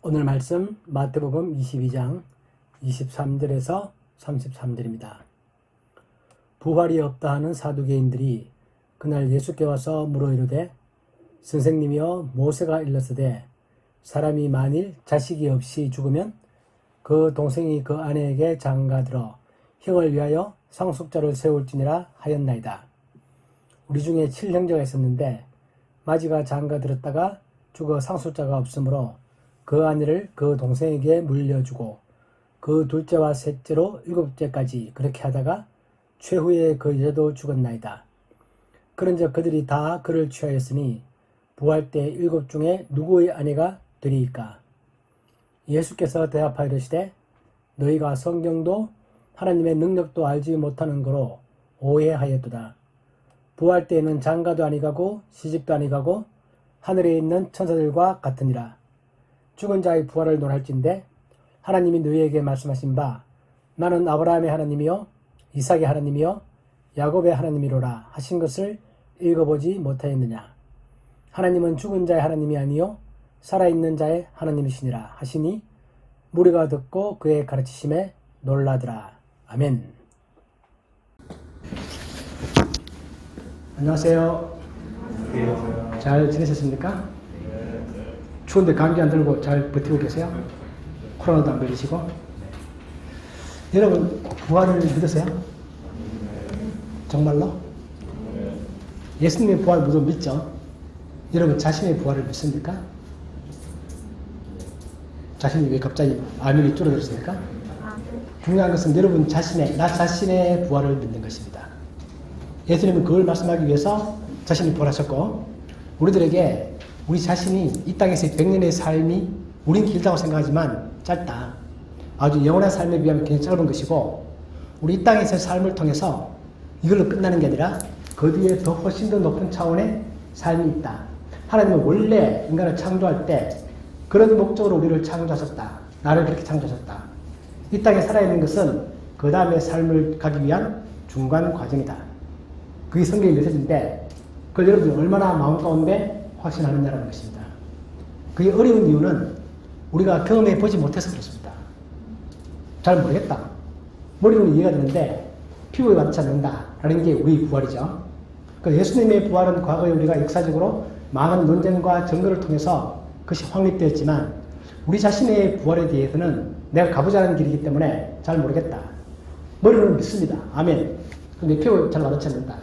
오늘 말씀 마태복음 22장 23절에서 33절입니다. 부활이 없다 하는 사두개인들이 그날 예수께 와서 물어 이르되 선생님이여 모세가 일렀으되 사람이 만일 자식이 없이 죽으면 그 동생이 그 아내에게 장가들어 형을 위하여 상속자를 세울지니라 하였나이다. 우리 중에 7형제가 있었는데 마지가 장가들었다가 죽어 상속자가 없으므로 그 아내를 그 동생에게 물려주고 그 둘째와 셋째로 일곱째까지 그렇게 하다가 최후에 그 여자도 죽었나이다. 그런즉 그들이 다 그를 취하였으니 부활 때 7 중에 누구의 아내가 되리이까? 예수께서 대답하여 이르시되 너희가 성경도 하나님의 능력도 알지 못하는 거로 오해하였도다. 부활 때에는 장가도 아니가고 시집도 아니가고 하늘에 있는 천사들과 같으니라. 죽은 자의 부활을 논할진대 하나님이 너희에게 말씀하신 바 나는 아브라함의 하나님이요 이삭의 하나님이요 야곱의 하나님이로라 하신 것을 읽어보지 못하였느냐. 하나님은 죽은 자의 하나님이 아니요 살아있는 자의 하나님이시니라 하시니 무리가 듣고 그의 가르치심에 놀라더라. 아멘. 안녕하세요. 잘 지내셨습니까? 추운데 감기 안 들고 잘 버티고 계세요? 코로나도 안 걸리시고? 여러분 부활을 믿으세요? 정말로? 예수님의 부활을 모두 믿죠? 여러분 자신의 부활을 믿습니까? 자신이 왜 갑자기 아멘이 줄어들었습니까? 중요한 것은 여러분 자신의, 나 자신의 부활을 믿는 것입니다. 예수님은 그걸 말씀하기 위해서 자신이 부활하셨고 우리들에게 우리 자신이 이 땅에서의 100년의 삶이 우린 길다고 생각하지만 짧다. 아주 영원한 삶에 비하면 굉장히 짧은 것이고 우리 이 땅에서의 삶을 통해서 이걸로 끝나는 게 아니라 그 뒤에 더 훨씬 더 높은 차원의 삶이 있다. 하나님은 원래 인간을 창조할 때 그런 목적으로 우리를 창조하셨다. 나를 그렇게 창조하셨다. 이 땅에 살아있는 것은 그 다음의 삶을 가기 위한 중간 과정이다. 그게 성경의 메시지인데 그걸 여러분이 얼마나 마음 가운데 확신하느냐라는 것입니다. 그게 어려운 이유는 우리가 경험해 보지 못해서 그렇습니다. 잘 모르겠다. 머리로는 이해가 되는데 피부에 와닿지 않는다라는 게 우리 부활이죠. 그러니까 예수님의 부활은 과거에 우리가 역사적으로 많은 논쟁과 증거를 통해서 그것이 확립되었지만 우리 자신의 부활에 대해서는 내가 가보자는 길이기 때문에 잘 모르겠다. 머리로는 믿습니다. 아멘. 근데 피부에 잘 와닿지 않는다.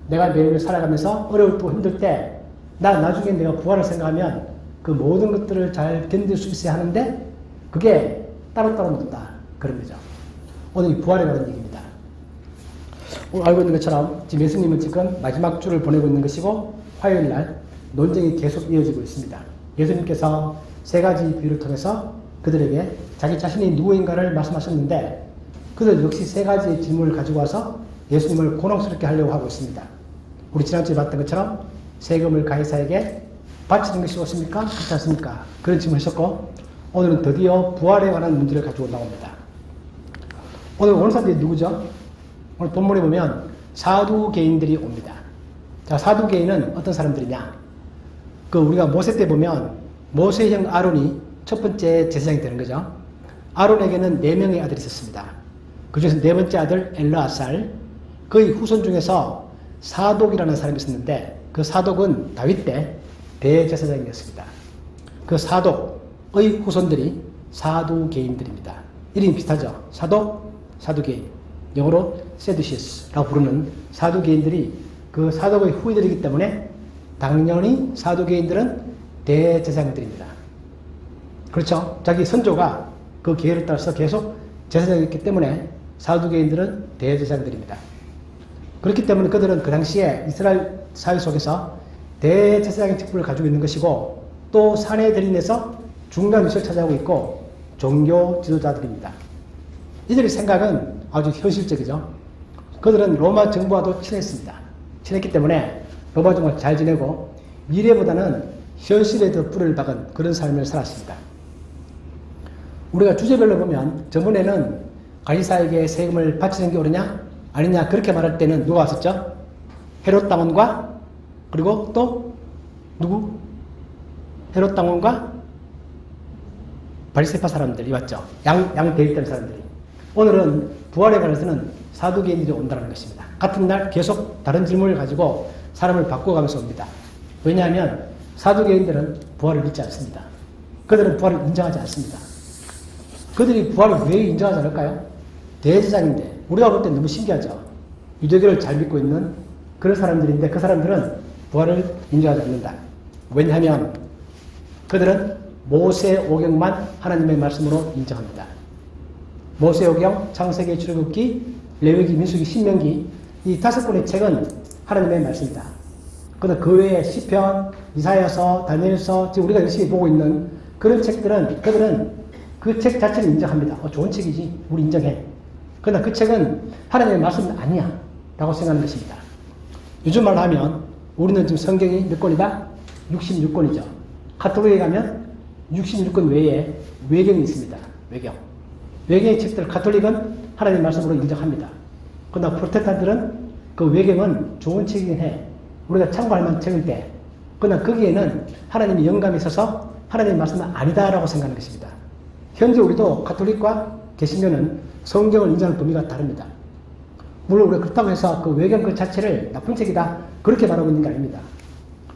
내가 매일매일 살아가면서 어려울 때 힘들 때 나 나중에 내가 부활을 생각하면 그 모든 것들을 잘 견딜 수 있어야 하는데 그게 따로따로 묻다. 그런 거죠. 오늘 이 부활에 관한 얘기입니다. 오늘 알고 있는 것처럼 지금 예수님은 지금 마지막 주를 보내고 있는 것이고 화요일 날 논쟁이 계속 이어지고 있습니다. 예수님께서 3가지 비유를 통해서 그들에게 자기 자신이 누구인가를 말씀하셨는데 그들 역시 3가지의 질문을 가지고 와서 예수님을 곤혹스럽게 하려고 하고 있습니다. 우리 지난주에 봤던 것처럼 세금을 가이사에게 바치는 것이 옳습니까? 그렇지 않습니까? 그런 질문을 하셨고 오늘은 드디어 부활에 관한 문제를 가지고 나옵니다. 오늘 오는 사람들이 누구죠? 오늘 본문에 보면 사두개인들이 옵니다. 자, 사두개인은 어떤 사람들이냐? 우리가 모세 때 보면 모세형 아론이 첫 번째 제사장이 되는 거죠. 아론에게는 4명의 아들이 있었습니다. 그 중에서 4번째 아들 엘르아살, 그의 후손 중에서 사독이라는 사람이 있었는데 그 사독은 다윗 때 대제사장이었습니다. 그 사독의 후손들이 사두개인들입니다. 이름이 비슷하죠. 사독, 사두개인. 영어로 세두시스라고 부르는 사두개인들이 그 사독의 후예들이기 때문에 당연히 사두개인들은 대제사장들입니다. 그렇죠. 자기 선조가 그 계율을 따라서 계속 제사장이었기 때문에 사두개인들은 대제사장들입니다. 그렇기 때문에 그들은 그 당시에 이스라엘 사회 속에서 대제사장의 직분을 가지고 있는 것이고 또 사내 대린에서 중간 위치를 차지하고 있고 종교 지도자들입니다. 이들의 생각은 아주 현실적이죠. 그들은 로마 정부와도 친했습니다. 친했기 때문에 로마 정부와 잘 지내고 미래보다는 현실에 더 뿌리를 박은 그런 삶을 살았습니다. 우리가 주제별로 보면 저번에는 가이사에게 세금을 바치는 게 옳으냐 아니냐 그렇게 말할 때는 누가 왔었죠? 헤롯 당원과 그리고 또 누구? 헤롯 당원과 바리새파 사람들이 왔죠. 양 대립되는 사람들이. 오늘은 부활에 관해서는 사두개인들이 온다는 것입니다. 같은 날 계속 다른 질문을 가지고 사람을 바꿔가면서 옵니다. 왜냐하면 사두개인들은 부활을 믿지 않습니다. 그들은 부활을 인정하지 않습니다. 그들이 부활을 왜 인정하지 않을까요? 대제사장인데 우리가 볼 때 너무 신기하죠. 유대교를 잘 믿고 있는 그런 사람들인데 그 사람들은 부활을 인정하지 않는다. 왜냐하면 그들은 모세오경만 하나님의 말씀으로 인정합니다. 모세오경, 창세기, 출애굽기, 레위기, 민수기, 신명기 이 5권의 책은 하나님의 말씀이다. 그런데 그 외에 시편, 이사야서, 다니엘서 지금 우리가 열심히 보고 있는 그런 책들은 그들은 그 책 자체를 인정합니다. 좋은 책이지. 우리 인정해. 그러나 그 책은 하나님의 말씀은 아니야. 라고 생각하는 것입니다. 요즘 말로 하면 우리는 지금 성경이 몇 권이다? 66권이죠. 카톨릭에 가면 66권 외에 외경이 있습니다. 외경. 외경의 책들 카톨릭은 하나님의 말씀으로 인정합니다. 그러나 프로테스탄트는 그 외경은 좋은 책이긴 해. 우리가 참고할 만한 책인데 그러나 거기에는 하나님의 영감이 있어서 하나님의 말씀은 아니다라고 생각하는 것입니다. 현재 우리도 카톨릭과 개신교는 성경을 인정하는 범위가 다릅니다. 물론 우리가 그렇다고 해서 그 외경 그 자체를 나쁜 책이다 그렇게 말하고 있는 게 아닙니다.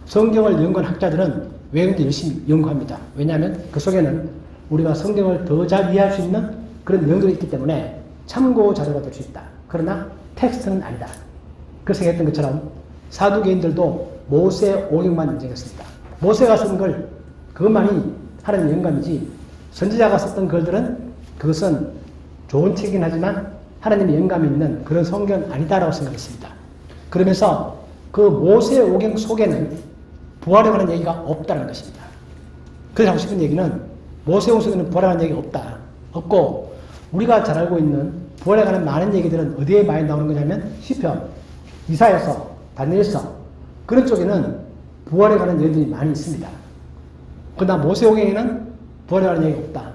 성경을 연구한 학자들은 외경도 열심히 연구합니다. 왜냐하면 그 속에는 우리가 성경을 더 잘 이해할 수 있는 그런 내용들이 있기 때문에 참고 자료가 될 수 있다. 그러나 텍스트는 아니다. 그래서 했던 것처럼 사두개인들도 모세 오경만 인정했습니다. 모세가 쓴 걸 그것만이 하나님의 영감이지 선지자가 썼던 글들은 그것은 좋은 책이긴 하지만 하나님의 영감이 있는 그런 성경은 아니다라고 생각했습니다. 그러면서 그 모세 오경 속에는 부활에 관한 얘기가 없다는 것입니다. 그래서 하고 싶은 얘기는 모세 오경 속에는 부활에 관한 얘기가 없고 우리가 잘 알고 있는 부활에 관한 많은 얘기들은 어디에 많이 나오는 거냐면 시편, 이사야서, 다니엘서 그런 쪽에는 부활에 관한 얘기들이 많이 있습니다. 그러나 모세오경에는 부활에 관한 얘기가 없다.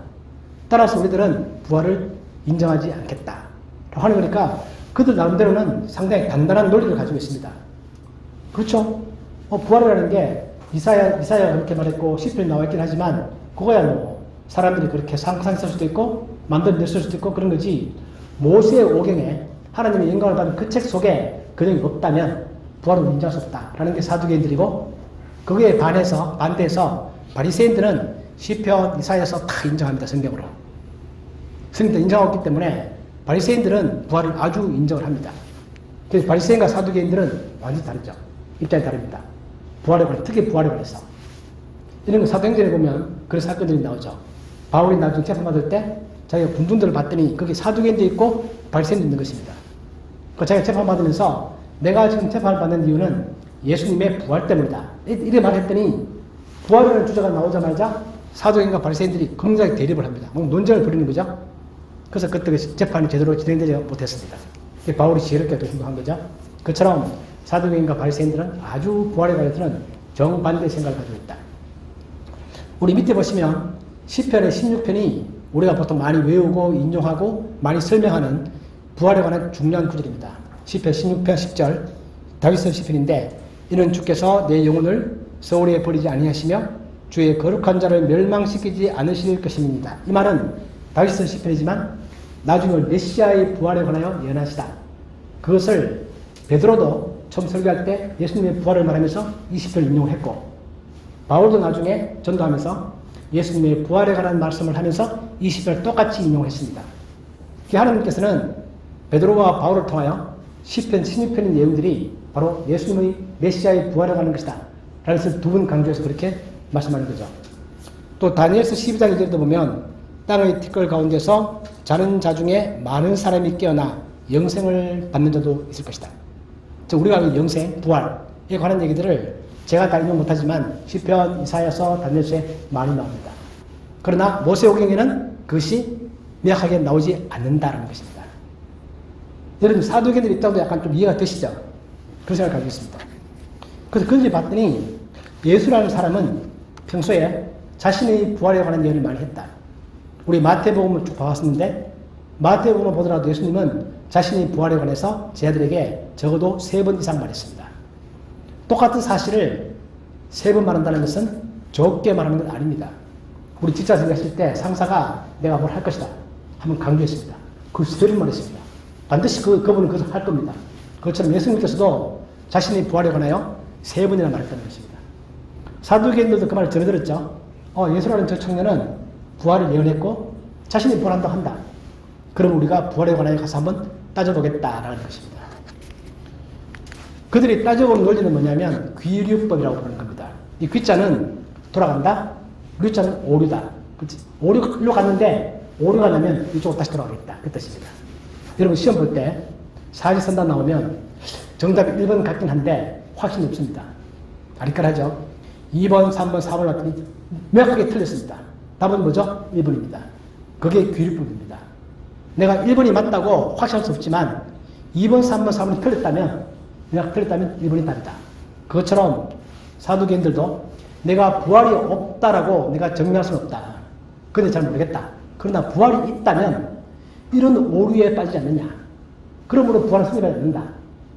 따라서 우리들은 부활을 인정하지 않겠다. 하는 거니까 그들 나름대로는 상당히 단단한 논리를 가지고 있습니다. 그렇죠? 부활이라는 게 이사야가 그렇게 말했고 시편에 나와 있긴 하지만 그거야 뭐 사람들이 그렇게 상상했을 수도 있고 만들어냈을 수도 있고 그런 거지 모세의 오경에 하나님의 영광을 받은 그 책 속에 그 내용이 없다면 부활은 인정할 수 없다라는 게 사두개인들이고 거기에 반대해서 바리새인들은 시편, 이사야서 다 인정합니다. 성경으로. 성경도 인정하기 때문에 바리새인들은 부활을 아주 인정을 합니다. 그래서 바리새인과 사두개인들은 완전히 다르죠. 입장이 다릅니다. 부활에 관해 특히 부활에 관해서 이런 거 사도행전에 보면 그런 사건들이 나오죠. 바울이 나중에 재판받을 때 자기가 군중들을 봤더니 거기 사두개인도 있고 바리새인도 있는 것입니다. 그 자기가 재판받으면서 내가 지금 재판을 받는 이유는 예수님의 부활 때문이다. 이렇게 말했더니 부활이라는 주제가 나오자마자 사도행전과 바리새인들이 굉장히 대립을 합니다. 논쟁을 벌이는 거죠. 그래서 그때 재판이 제대로 진행되지 못했습니다. 바울이 지혜롭게 도심한 거죠. 그처럼 사도행전과 바리새인들은 아주 부활에 관해서는 정반대의 생각을 가지고 있다. 우리 밑에 보시면 시편의 16편이 우리가 보통 많이 외우고 인용하고 많이 설명하는 부활에 관한 중요한 구절입니다. 시편 16편 10절 다윗의 시편인데 이는 주께서 내 영혼을 서울에 버리지 아니하시며 주의 거룩한 자를 멸망시키지 않으실 것입니다. 이 말은 다윗의 시편이지만 나중에 메시아의 부활에 관하여 예언하시다. 그것을 베드로도 처음 설교할 때 예수님의 부활을 말하면서 이 시편을 인용했고 바울도 나중에 전도하면서 예수님의 부활에 관한 말씀을 하면서 이 시편을 똑같이 인용했습니다. 하나님께서는 베드로와 바울을 통하여 시편 16편의 내용들이 바로 예수님의 메시아의 부활에 관한 것이다. 라는 것을 두 번 강조해서 그렇게 말씀하는 거죠. 또 다니엘서 12장 1절에도 보면 땅의 티끌 가운데서 자는 자 중에 많은 사람이 깨어나 영생을 받는 자도 있을 것이다. 우리가 아는 영생, 부활에 관한 얘기들을 제가 다 인용 못하지만 시편, 이사야서, 다니엘서에 많이 나옵니다. 그러나 모세오경에는 그것이 명확하게 나오지 않는다는 것입니다. 여러분 사도계들 입장도 약간 좀 이해가 되시죠? 그런 생각을 가지고 있습니다. 그래서 그걸 봤더니 예수라는 사람은 평소에 자신의 부활에 관한 예언을 많이 했다. 우리 마태복음을 쭉 봐왔었는데 마태복음을 보더라도 예수님은 자신의 부활에 관해서 제자들에게 적어도 3번 이상 말했습니다. 똑같은 사실을 3번 말한다는 것은 적게 말하는 건 아닙니다. 우리 직장 생활하실 때 상사가 내가 뭘 할 것이다 한번 강조했습니다. 그 세를 말했습니다. 반드시 그분은 그것을 할 겁니다. 그것처럼 예수님께서도 자신이 부활에 관하여 3번이나 말했다는 것입니다. 사두개인들도 그 말을 전해들었죠. 예수라는 저 청년은 부활을 예언했고 자신이 부활한다고 한다. 그럼 우리가 부활에 관하여 가서 한번 따져보겠다라는 것입니다. 그들이 따져보는 논리는 뭐냐면 귀류법이라고 부르는 겁니다. 이 귀자는 돌아간다, 류자는 오류다. 그치? 오류로 갔는데 오류가 나면 이쪽으로 다시 돌아가겠다. 그 뜻입니다. 여러분 시험 볼 때 사지선단 나오면 정답이 1번 같긴 한데 확신이 없습니다. 아리까하죠. 2번, 3번, 4번 같더니 명확하게 틀렸습니다. 답은 뭐죠? 1번입니다. 그게 귀류법입니다. 내가 1번이 맞다고 확신할 수 없지만 2번, 3번, 4번이 틀렸다면 명확히 틀렸다면 1번이 답이다. 그것처럼 사두개인들도 내가 부활이 없다라고 내가 증명할 수는 없다. 근데 잘 모르겠다. 그러나 부활이 있다면 이런 오류에 빠지지 않느냐. 그러므로 부활은 승리하지 않는다.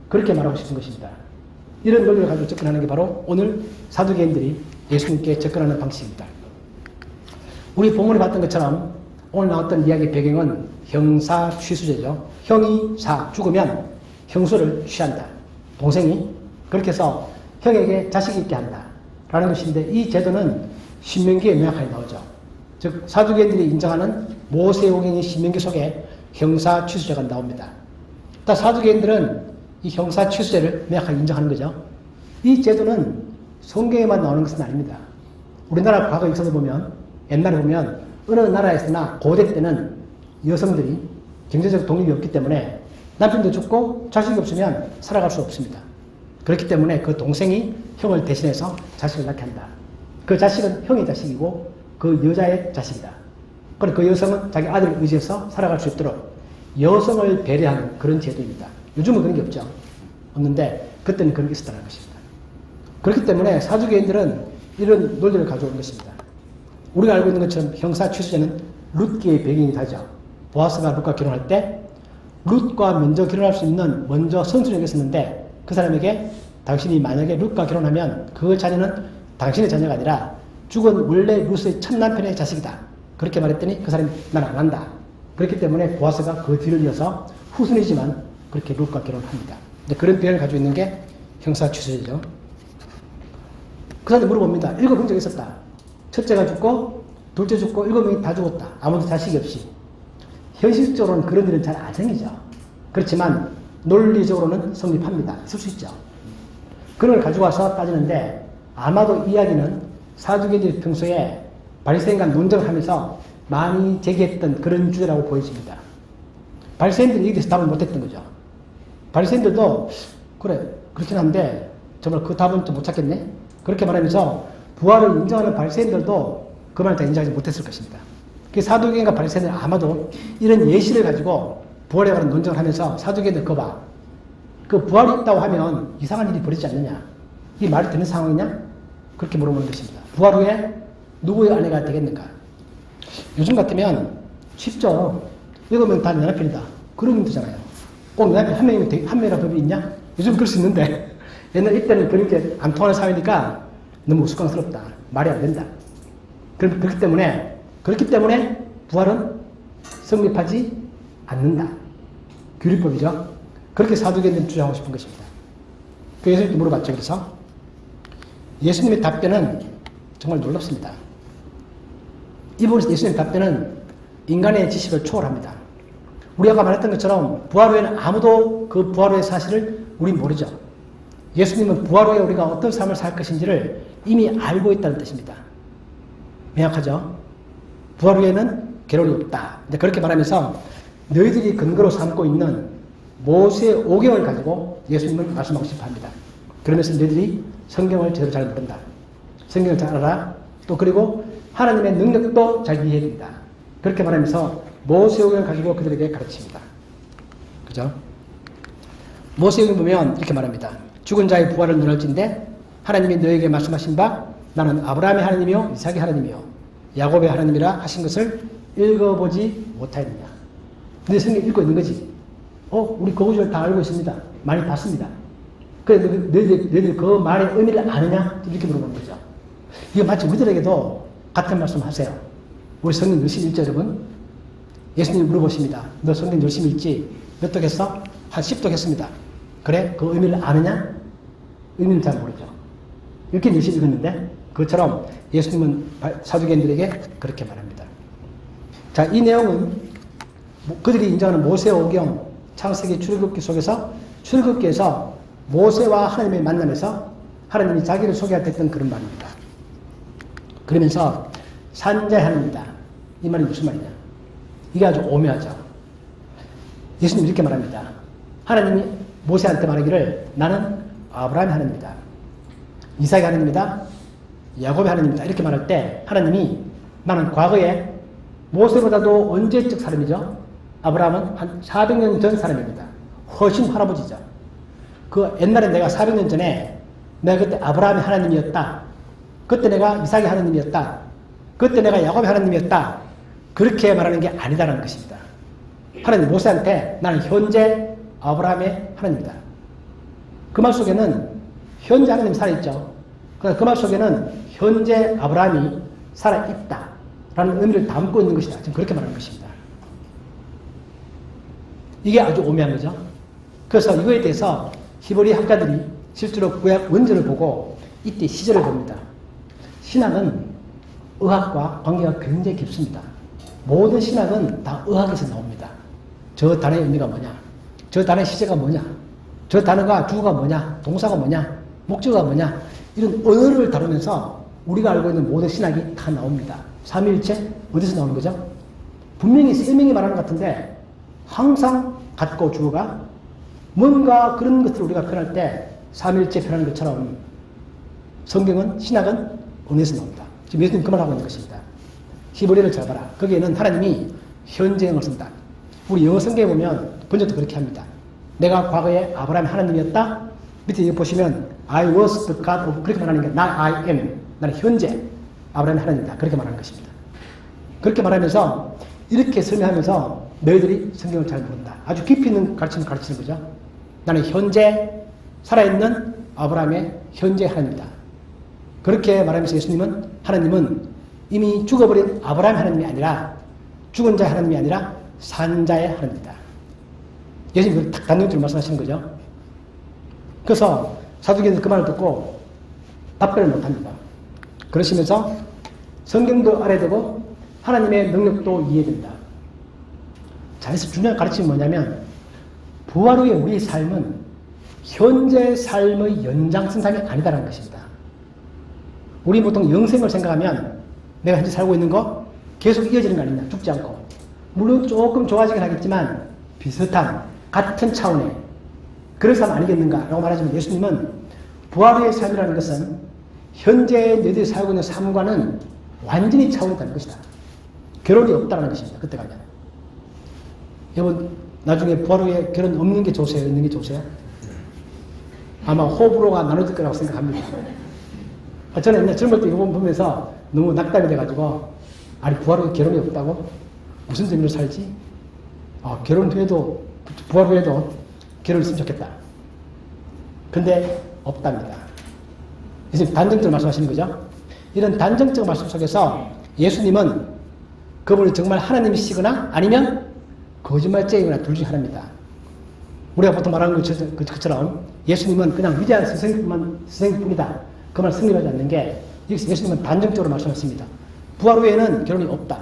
그렇게 말하고 싶은 것입니다. 이런 논리를 가지고 접근하는 게 바로 오늘 사두개인들이 예수님께 접근하는 방식입니다. 우리 본문에 봤던 것처럼 오늘 나왔던 이야기의 배경은 형사 취수제죠. 형이 죽으면 형수를 취한다. 동생이 그렇게 해서 형에게 자식이 있게 한다. 라는 것인데 이 제도는 신명기에 명확하게 나오죠. 즉 사두개인들이 인정하는 모세오경의 신명기 속에 형사 취수제가 나옵니다. 또 사두개인들은 이 형사 취수제를 명확하게 인정하는 거죠. 이 제도는 성경에만 나오는 것은 아닙니다. 우리나라 과거 역사를 보면 옛날에 보면 어느 나라에서나 고대 때는 여성들이 경제적 독립이 없기 때문에 남편도 죽고 자식이 없으면 살아갈 수 없습니다. 그렇기 때문에 그 동생이 형을 대신해서 자식을 낳게 한다. 그 자식은 형의 자식이고 그 여자의 자식이다. 그리고 그 여성은 자기 아들을 의지해서 살아갈 수 있도록 여성을 배려하는 그런 제도입니다. 요즘은 그런 게 없죠. 없는데 그때는 그런 게 있었다는 것입니다. 그렇기 때문에 사두개인들은 이런 논리를 가져온 것입니다. 우리가 알고 있는 것처럼 형사 취수제는 룻기의 배경이 다죠. 보아스가 룻과 결혼할 때 룻과 먼저 결혼할 수 있는 먼저 선수력이 있었는데 그 사람에게 당신이 만약에 룻과 결혼하면 그 자녀는 당신의 자녀가 아니라 죽은 원래 룻의 첫 남편의 자식이다. 그렇게 말했더니 그 사람이 난 안 한다. 그렇기 때문에 보아스가 그 뒤를 이어서 후손이지만 그렇게 룻과 결혼을 합니다. 그런 배경을 가지고 있는 게 형사 취수제죠. 그 사람이 물어봅니다. 7 형제가 있었다. 첫째가 죽고 둘째 죽고 7명이 다 죽었다. 아무도 자식이 없이. 현실적으로는 그런 일은 잘 안 생기죠. 그렇지만 논리적으로는 성립합니다. 있을 수 있죠. 그걸 가지고 와서 따지는데 아마도 이야기는 사두개인들이 평소에 바리새인과 논쟁을 하면서 많이 제기했던 그런 주제라고 보여집니다. 바리새인들이 여기에 대해서 답을 못했던 거죠. 바리새인들도 그래 그렇긴 한데 정말 그 답은 좀 못 찾겠네. 그렇게 말하면서 부활을 인정하는 바리새인들도 그 말을 다 인정하지 못했을 것입니다. 그 사두개인과 바리새인들은 아마도 이런 예시를 가지고 부활에 관한 논쟁을 하면서 사두개인들 그거 봐. 그 부활이 있다고 하면 이상한 일이 벌어지지 않느냐. 이게 말이 되는 상황이냐? 그렇게 물어보는 것입니다. 부활 후에 누구의 아내가 되겠는가? 요즘 같으면 쉽죠. 읽으면 다 내 남편이다. 그러면 되잖아요. 꼭 내 남편 한 명이라는 법이 있냐? 요즘 그럴 수 있는데 옛날 이때는 그런 게 안 통하는 사회니까 너무 우스꽝스럽다. 말이 안 된다. 그렇기 때문에 부활은 성립하지 않는다. 규리법이죠. 그렇게 사두개인들은 주장하고 싶은 것입니다. 그 예수님께 물어봤죠. 그래서 예수님의 답변은 정말 놀랍습니다. 이 부분에서 예수님의 답변은 인간의 지식을 초월합니다. 우리가 말했던 것처럼 부활 후에는 아무도 그 부활 후의 사실을 우린 모르죠. 예수님은 부활 후에 우리가 어떤 삶을 살 것인지를 이미 알고 있다는 뜻입니다. 명확하죠? 부활 후에는 괴로움이 없다. 그렇게 말하면서 너희들이 근거로 삼고 있는 모세의 오경을 가지고 예수님은 말씀하고 싶어 합니다. 그러면서 너희들이 성경을 제대로 잘 모른다. 성경을 잘 알아. 또 그리고 하나님의 능력도 잘 이해해야 된다. 그렇게 말하면서 모세의 오경을 가지고 그들에게 가르칩니다. 그죠? 모세의 오경 보면 이렇게 말합니다. 죽은 자의 부활을 눈할진데 하나님이 너에게 말씀하신 바 나는 아브라함의 하나님이요 이삭의 하나님이요 야곱의 하나님이라 하신 것을 읽어보지 못하였느냐. 내 성경 읽고 있는 거지. 우리 그 구절을 다 알고 있습니다. 많이 봤습니다. 그래, 너희들 그 말의 의미를 아느냐? 이렇게 물어보는 거죠. 이거 마치 우리들에게도 같은 말씀 하세요. 우리 성경 열심히 읽죠, 여러분? 예수님 물어보십니다. 너 성경 열심히 읽지? 몇 독 했어? 한 10독 했습니다. 그래? 그 의미를 아느냐? 의미는 잘 모르죠. 읽긴 열심히 읽었는데, 그것처럼 예수님은 사두개인들에게 그렇게 말합니다. 자, 이 내용은 그들이 인정하는 모세오경, 창세기, 출애굽기 속에서 출애굽기에서 모세와 하나님의 만남에서 하나님이 자기를 소개할 때 했던 그런 말입니다. 그러면서 산자의 하나님이다. 이 말이 무슨 말이냐? 이게 아주 오묘하죠. 예수님 이렇게 말합니다. 하나님이 모세한테 말하기를 나는 아브라함의 하나님이다. 이삭의 하나님이다. 야곱의 하나님이다. 이렇게 말할 때 하나님이 나는 과거에 모세보다도 언제적 사람이죠? 아브라함은 한 400년 전 사람입니다. 훨씬 할아버지죠. 그 옛날에 내가 400년 전에 내가 그때 아브라함의 하나님이었다. 그때 내가 이삭의 하나님이었다. 그때 내가 야곱의 하나님이었다. 그렇게 말하는 게 아니다라는 것입니다. 하나님 모세한테 나는 현재 아브라함의 하나님이다. 그 말 속에는 현재 하나님이 살아있죠. 그 말 속에는 현재 아브라함이 살아있다 라는 의미를 담고 있는 것이다. 지금 그렇게 말하는 것입니다. 이게 아주 오묘한 거죠. 그래서 이거에 대해서 히브리 학자들이 실제로 구약 원전을 보고 이때 시절을 봅니다. 신학은 의학과 관계가 굉장히 깊습니다. 모든 신학은 다 의학에서 나옵니다. 저 단어의 의미가 뭐냐? 저 단어의 시제가 뭐냐? 저 단어가 주어가 뭐냐? 동사가 뭐냐? 목적어가 뭐냐? 이런 언어를 다루면서 우리가 알고 있는 모든 신학이 다 나옵니다. 삼위일체 어디서 나오는 거죠? 분명히 세 명이 말하는 것 같은데 항상 같고 주어가 뭔가 그런 것들을 우리가 표현할 때 삼위일체 표현하는 것처럼 성경은 신학은 언어에서 나옵니다. 지금 예수님 그 말하고 있는 것입니다. 히브리를 잘 봐라. 거기에는 하나님이 현재형을 쓴다. 우리 영어 성경에 보면 번역도 그렇게 합니다. 내가 과거에 아브라함의 하나님이었다. 밑에 여기 보시면 I was the God of 그렇게 말하는 게 Now I am. 나는 현재 아브라함의 하나님이다. 그렇게 말하는 것입니다. 그렇게 말하면서 이렇게 설명하면서 너희들이 성경을 잘 모른다. 아주 깊이 있는 가르침을 가르치는 거죠. 나는 현재 살아있는 아브라함의 현재 하나님이다. 그렇게 말하면서 예수님은 하나님은 이미 죽어버린 아브라함의 하나님이 아니라 죽은 자의 하나님이 아니라 산 자의 하나님이다. 예수님이 딱 단정적으로 말씀하시는 거죠. 그래서 사두개인들 그 말을 듣고 답변을 못합니다. 그러시면서 성경도 알아야 되고 하나님의 능력도 이해된다. 자, 그래서 중요한 가르침이 뭐냐면 부활 후에 우리의 삶은 현재 삶의 연장선상이 아니다라는 것입니다. 우리 보통 영생을 생각하면 내가 현재 살고 있는 거 계속 이어지는 거 아니냐, 죽지 않고. 물론 조금 좋아지긴 하겠지만 비슷한 같은 차원의 그런 삶 아니겠는가 라고 말하지만 예수님은 부활 후의 삶이라는 것은 현재 너희들이 살고 있는 삶과는 완전히 차원이 다른 것이다. 결혼이 없다는 것입니다. 그때 가면. 여러분 나중에 부활 후에 결혼 없는 게 좋으세요? 있는 게 좋으세요? 아마 호불호가 나눠질 거라고 생각합니다. 저는 옛날 젊을 때 이거 보면서 너무 낙담이 돼가지고 아니 부활 후에 결혼이 없다고? 무슨 재미로 살지? 결혼 후에도 부활 후에도 결혼을 했으면 좋겠다. 근데 없답니다. 그래서 단정적으로 말씀하시는 거죠. 이런 단정적 말씀 속에서 예수님은 그분이 정말 하나님이시거나 아니면 거짓말쟁이거나 둘 중 하나입니다. 우리가 보통 말하는 것처럼 예수님은 그냥 위대한 스승뿐이다. 그 말 승립하지 않는 게 여기서 예수님은 단정적으로 말씀하십니다. 부활 후에는 결혼이 없다.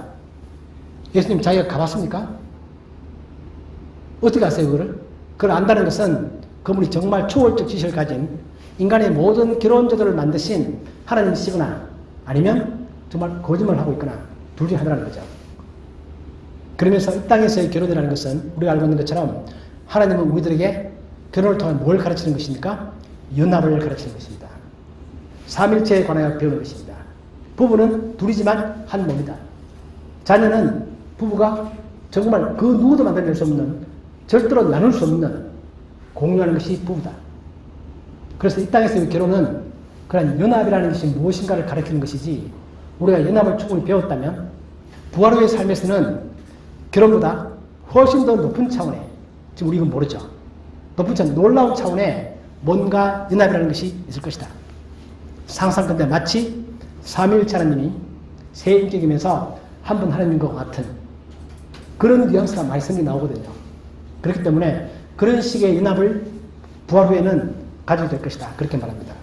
예수님 자기가 가봤습니까? 어떻게 아세요 그걸? 그걸 안다는 것은 그분이 정말 초월적 지식을 가진 인간의 모든 결혼제도를 만드신 하나님이시거나 아니면 정말 거짓말을 하고 있거나 둘 중에 하나라는 거죠. 그러면서 이 땅에서의 결혼이라는 것은 우리가 알고 있는 것처럼 하나님은 우리들에게 결혼을 통해 뭘 가르치는 것입니까? 연합을 가르치는 것입니다. 삼일체에 관하여 배우는 것입니다. 부부는 둘이지만 한 몸이다. 자녀는 부부가 정말 그 누구도 만들어낼 수 없는 절대로 나눌 수 없는 공유하는 것이 부부다. 그래서 이 땅에서의 결혼은 그런 연합이라는 것이 무엇인가를 가르치는 것이지 우리가 연합을 충분히 배웠다면 부활 후의 삶에서는 결혼보다 훨씬 더 높은 차원의 지금 우리 이건 모르죠. 높은 차원, 놀라운 차원의 뭔가 연합이라는 것이 있을 것이다. 상상컨대 마치 삼위일체 하나님이 세 인격이면서 한 분 하나님과 같은 그런 뉘앙스가 많이 생겨 나오거든요. 그렇기 때문에 그런 식의 연합을 부활 후에는 가지게 될 것이다. 그렇게 말합니다.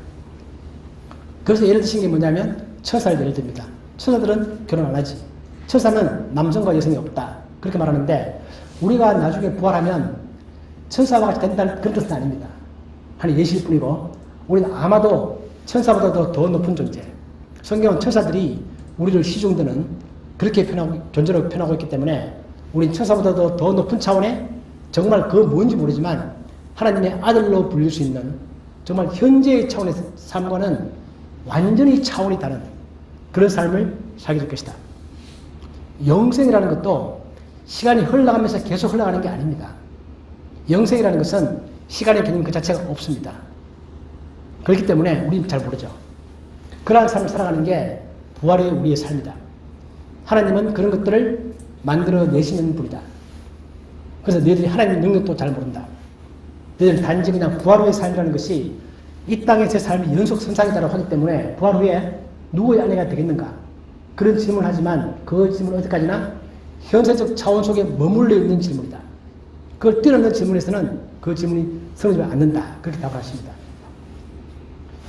그래서 예를 드신 게 뭐냐면 천사를 예를 듭니다. 천사들은 결혼 안 하지. 천사는 남성과 여성이 없다. 그렇게 말하는데 우리가 나중에 부활하면 천사와 같이 된다는 그런 뜻은 아닙니다. 한 예시일 뿐이고 우리는 아마도 천사보다도 더 높은 존재. 성경은 천사들이 우리를 시중드는 그렇게 존재로 표현하고 있기 때문에 우린 천사보다도 더 높은 차원의 정말 그 뭔지 모르지만 하나님의 아들로 불릴 수 있는 정말 현재의 차원의 삶과는 완전히 차원이 다른 그런 삶을 살게 될 것이다. 영생이라는 것도 시간이 흘러가면서 계속 흘러가는 게 아닙니다. 영생이라는 것은 시간의 개념 그 자체가 없습니다. 그렇기 때문에 우리는 잘 모르죠. 그러한 삶을 살아가는 게 부활의 우리의 삶이다. 하나님은 그런 것들을 만들어내시는 분이다. 그래서 너희들이 하나님의 능력도 잘 모른다. 너희들은 단지 그냥 부활 후의 삶이라는 것이 이 땅에서의 삶이 연속 선상이다라고 하기 때문에 부활 후에 누구의 아내가 되겠는가? 그런 질문을 하지만 그 질문은 어디까지나 현세적 차원 속에 머물러 있는 질문이다. 그걸 뛰어넘는 질문에서는 그 질문이 성립되지 않는다. 그렇게 답을 하십니다.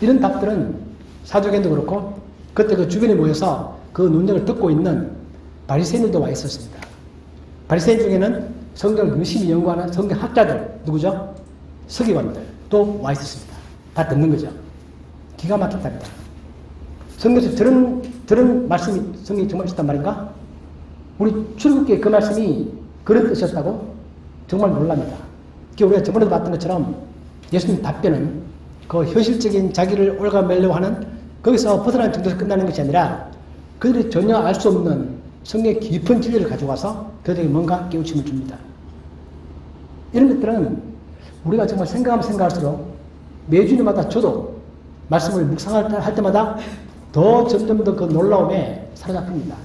이런 답들은 사도행전도 그렇고 그때 그 주변에 모여서 그 논쟁을 듣고 있는 바리새인들도 와 있었습니다. 바리새인 중에는 성경을 열심히 연구하는 성경학자들 누구죠? 서기관들도 와 있었습니다. 다 듣는 거죠. 기가 막혔답니다. 성경에서 저런 말씀이 성경이 정말 있었단 말인가? 우리 출애굽기에 그 말씀이 그런 뜻이었다고? 정말 놀랍니다. 우리가 저번에도 봤던 것처럼 예수님 답변은 그 현실적인 자기를 옳아매려고 하는 거기서 벗어나는 정도에서 끝나는 것이 아니라 그들이 전혀 알 수 없는 성경의 깊은 진리를 가져와서 그들에게 뭔가 깨우침을 줍니다. 이런 것들은 우리가 정말 생각하면 생각할수록 매주일마다 저도 말씀을 묵상할 때마다 더 점점 더 그 놀라움에 사로잡힙니다.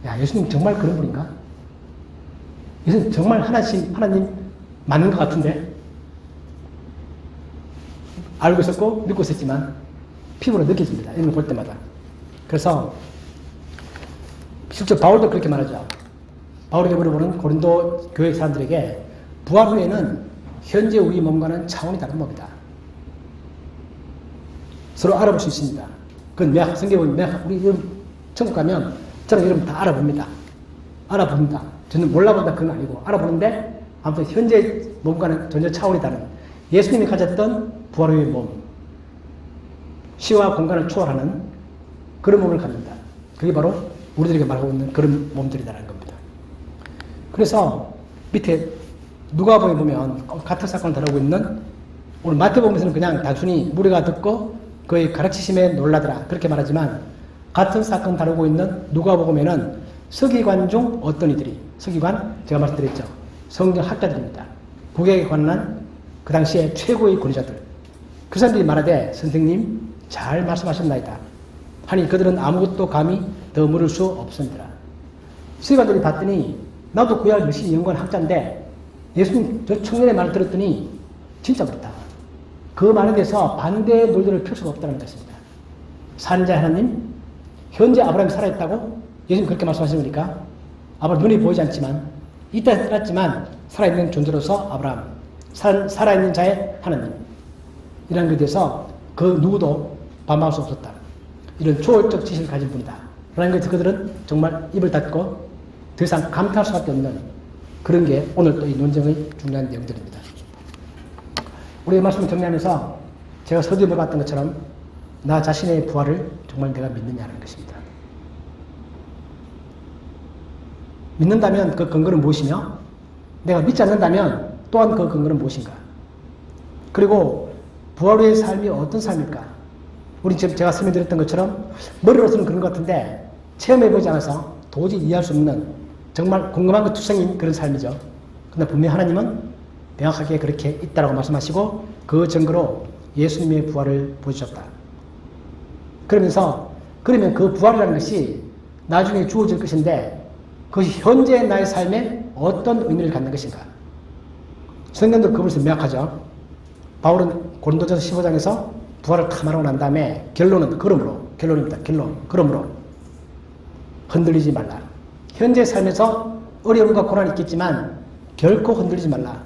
야, 예수님 정말 그런 분인가? 예수님 정말 하나님 맞는 것 같은데? 알고 있었고 믿고 있었지만 피부로 느껴집니다. 이런 걸 볼 때마다. 그래서 실제 바울도 그렇게 말하죠. 바울에게 물어보는 고린도 교회 사람들에게 부활 후에는 현재 우리 몸과는 차원이 다른 법이다. 서로 알아볼 수 있습니다. 그건 성경은 우리 이름 천국 가면 저는 이름 다 알아봅니다. 알아봅니다. 저는 몰라본다 그건 아니고 알아보는데 아무튼 현재 몸과는 전혀 차원이 다른 예수님이 가졌던 부활 후의 몸, 시와 공간을 초월하는 그런 몸을 갖는다. 그게 바로 우리들에게 말하고 있는 그런 몸들이다라는 겁니다. 그래서 밑에 누가복음에 보면 같은 사건을 다루고 있는 오늘 마태복음에서는 그냥 단순히 무리가 듣고 그의 가르치심에 놀라더라 그렇게 말하지만 같은 사건 다루고 있는 누가복음에는 서기관 중 어떤 이들이 서기관 제가 말씀드렸죠. 성경 학자들입니다. 국에 관한 그 당시에 최고의 권위자들 그 사람들이 말하되 선생님 잘 말씀하셨나이다 하니 그들은 아무것도 감히 더 물을 수 없습니다. 서기관들이 봤더니 나도 구약 열심히 연구한 학자인데 예수님 저 청년의 말을 들었더니 진짜 그렇다. 그 말에 대해서 반대의 논리를 펼 수가 없다는 것입니다. 산자 하나님 현재 아브라함이 살아있다고 예수님 그렇게 말씀하시니까 아브라함 눈이 보이지 않지만 이때 살았지만 살아있는 존재로서 아브라함 살아있는 자의 하나님 이라는 것에 대해서 그 누구도 반박할 수 없었다. 이런 초월적 지식을 가진 분이다. 라는 것에서 그들은 정말 입을 닫고 더 이상 감탄할 수밖에 없는 그런 게 오늘 또 이 논쟁의 중요한 내용들입니다. 우리의 말씀을 정리하면서 제가 서두에 봤던 것처럼 나 자신의 부활을 정말 내가 믿느냐는 것입니다. 믿는다면 그 근거는 무엇이며 내가 믿지 않는다면 또한 그 근거는 무엇인가? 그리고 부활 후의 삶이 어떤 삶일까? 우리 지금 제가 설명드렸던 것처럼 머리로서는 그런 것 같은데 체험해보지 않아서 도저히 이해할 수 없는 정말 궁금한 것 투성인 그런 삶이죠. 그런데 분명히 하나님은 명확하게 그렇게 있다라고 말씀하시고 그 증거로 예수님의 부활을 보여주셨다. 그러면 그 부활이라는 것이 나중에 주어질 것인데 그것이 현재 나의 삶에 어떤 의미를 갖는 것인가? 성경도 그 부분에서 명확하죠. 바울은 고린도전서 15장에서 부활을 다 말하고 난 다음에 결론은 그러므로 결론입니다. 그러므로 흔들리지 말라. 현재 삶에서 어려움과 고난이 있겠지만 결코 흔들리지 말라.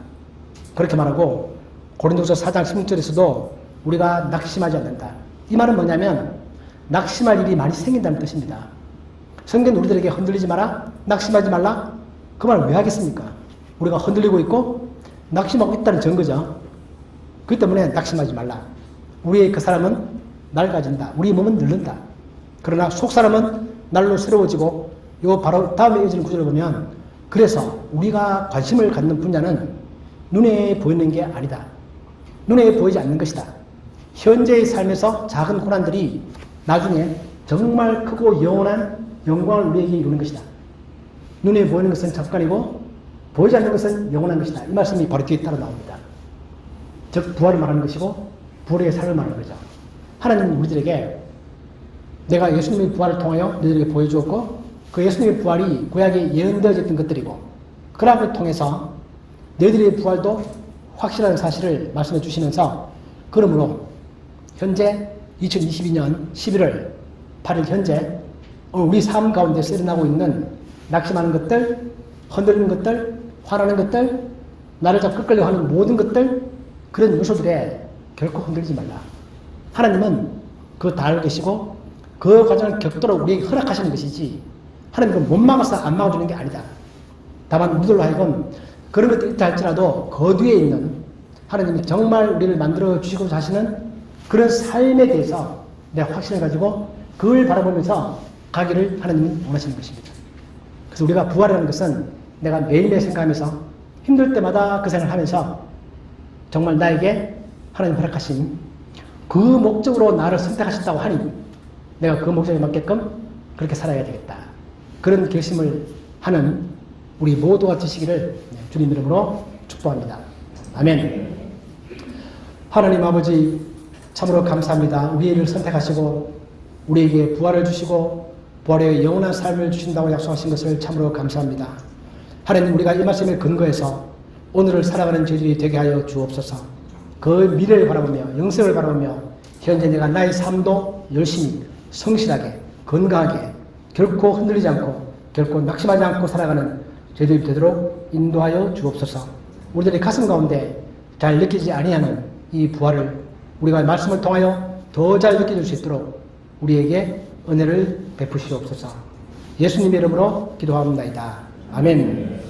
그렇게 말하고 고린도서 4장 16절에서도 우리가 낙심하지 않는다. 이 말은 뭐냐면 낙심할 일이 많이 생긴다는 뜻입니다. 성경 우리들에게 흔들리지 마라, 낙심하지 말라. 그 말 왜 하겠습니까? 우리가 흔들리고 있고 낙심하고 있다는 증거죠. 그렇기 때문에 낙심하지 말라. 우리의 그 사람은 낡아진다. 우리 몸은 늙는다. 그러나 속 사람은 날로 새로워지고 요 바로 다음에 이어지는 구절을 보면 그래서 우리가 관심을 갖는 분야는 눈에 보이는 게 아니다. 눈에 보이지 않는 것이다. 현재의 삶에서 작은 고난들이 나중에 정말 크고 영원한 영광을 우리에게 이루는 것이다. 눈에 보이는 것은 잠깐이고 보이지 않는 것은 영원한 것이다. 이 말씀이 바로 뒤에 따라 나옵니다. 즉 부활을 말하는 것이고 부활의 삶을 말하는 거죠. 하나님은 우리들에게 내가 예수님의 부활을 통하여 너희들에게 보여주었고 그 예수님의 부활이 구약에 예언되어졌던 것들이고 그러함을 통해서 너희들의 부활도 확실한 사실을 말씀해 주시면서 그러므로 현재 2022년 11월 8일 현재 우리 삶 가운데서 일어나고 있는 낙심하는 것들, 흔들리는 것들, 화나는 것들, 나를 자꾸 끌려고 하는 모든 것들 그런 요소들에 결코 흔들리지 말라. 하나님은 그거 다 알고 계시고 그 과정을 겪도록 우리에게 허락하시는 것이지 하나님은 못 막아서 안 막아주는 게 아니다. 다만 우리들로 하여금 그런 것들이 있다 할지라도 그 뒤에 있는 하나님이 정말 우리를 만들어 주시고자 하시는 그런 삶에 대해서 내가 확신을 가지고 그걸 바라보면서 가기를 하나님은 원하시는 것입니다. 그래서 우리가 부활이라는 것은 내가 매일매일 생각하면서 힘들 때마다 그 생각을 하면서 정말 나에게 하나님 허락하신 그 목적으로 나를 선택하셨다고 하니 내가 그 목적에 맞게끔 그렇게 살아야 되겠다. 그런 결심을 하는 우리 모두가 되시기를 주님 이름으로 축복합니다. 아멘. 하나님 아버지 참으로 감사합니다. 우리를 선택하시고 우리에게 부활을 주시고 부활의 영원한 삶을 주신다고 약속하신 것을 참으로 감사합니다. 하나님 우리가 이 말씀에 근거해서 오늘을 살아가는 저희들이 되게 하여 주옵소서. 그 미래를 바라보며 영생을 바라보며 현재 내가 나의 삶도 열심히 성실하게 건강하게 결코 흔들리지 않고 결코 낙심하지 않고 살아가는 저희들이 되도록 인도하여 주옵소서. 우리들의 가슴 가운데 잘 느끼지 아니하는 이 부활을 우리가 말씀을 통하여 더 잘 느껴줄 수 있도록 우리에게 은혜를 베푸시옵소서. 예수님의 이름으로 기도합니다. 아멘.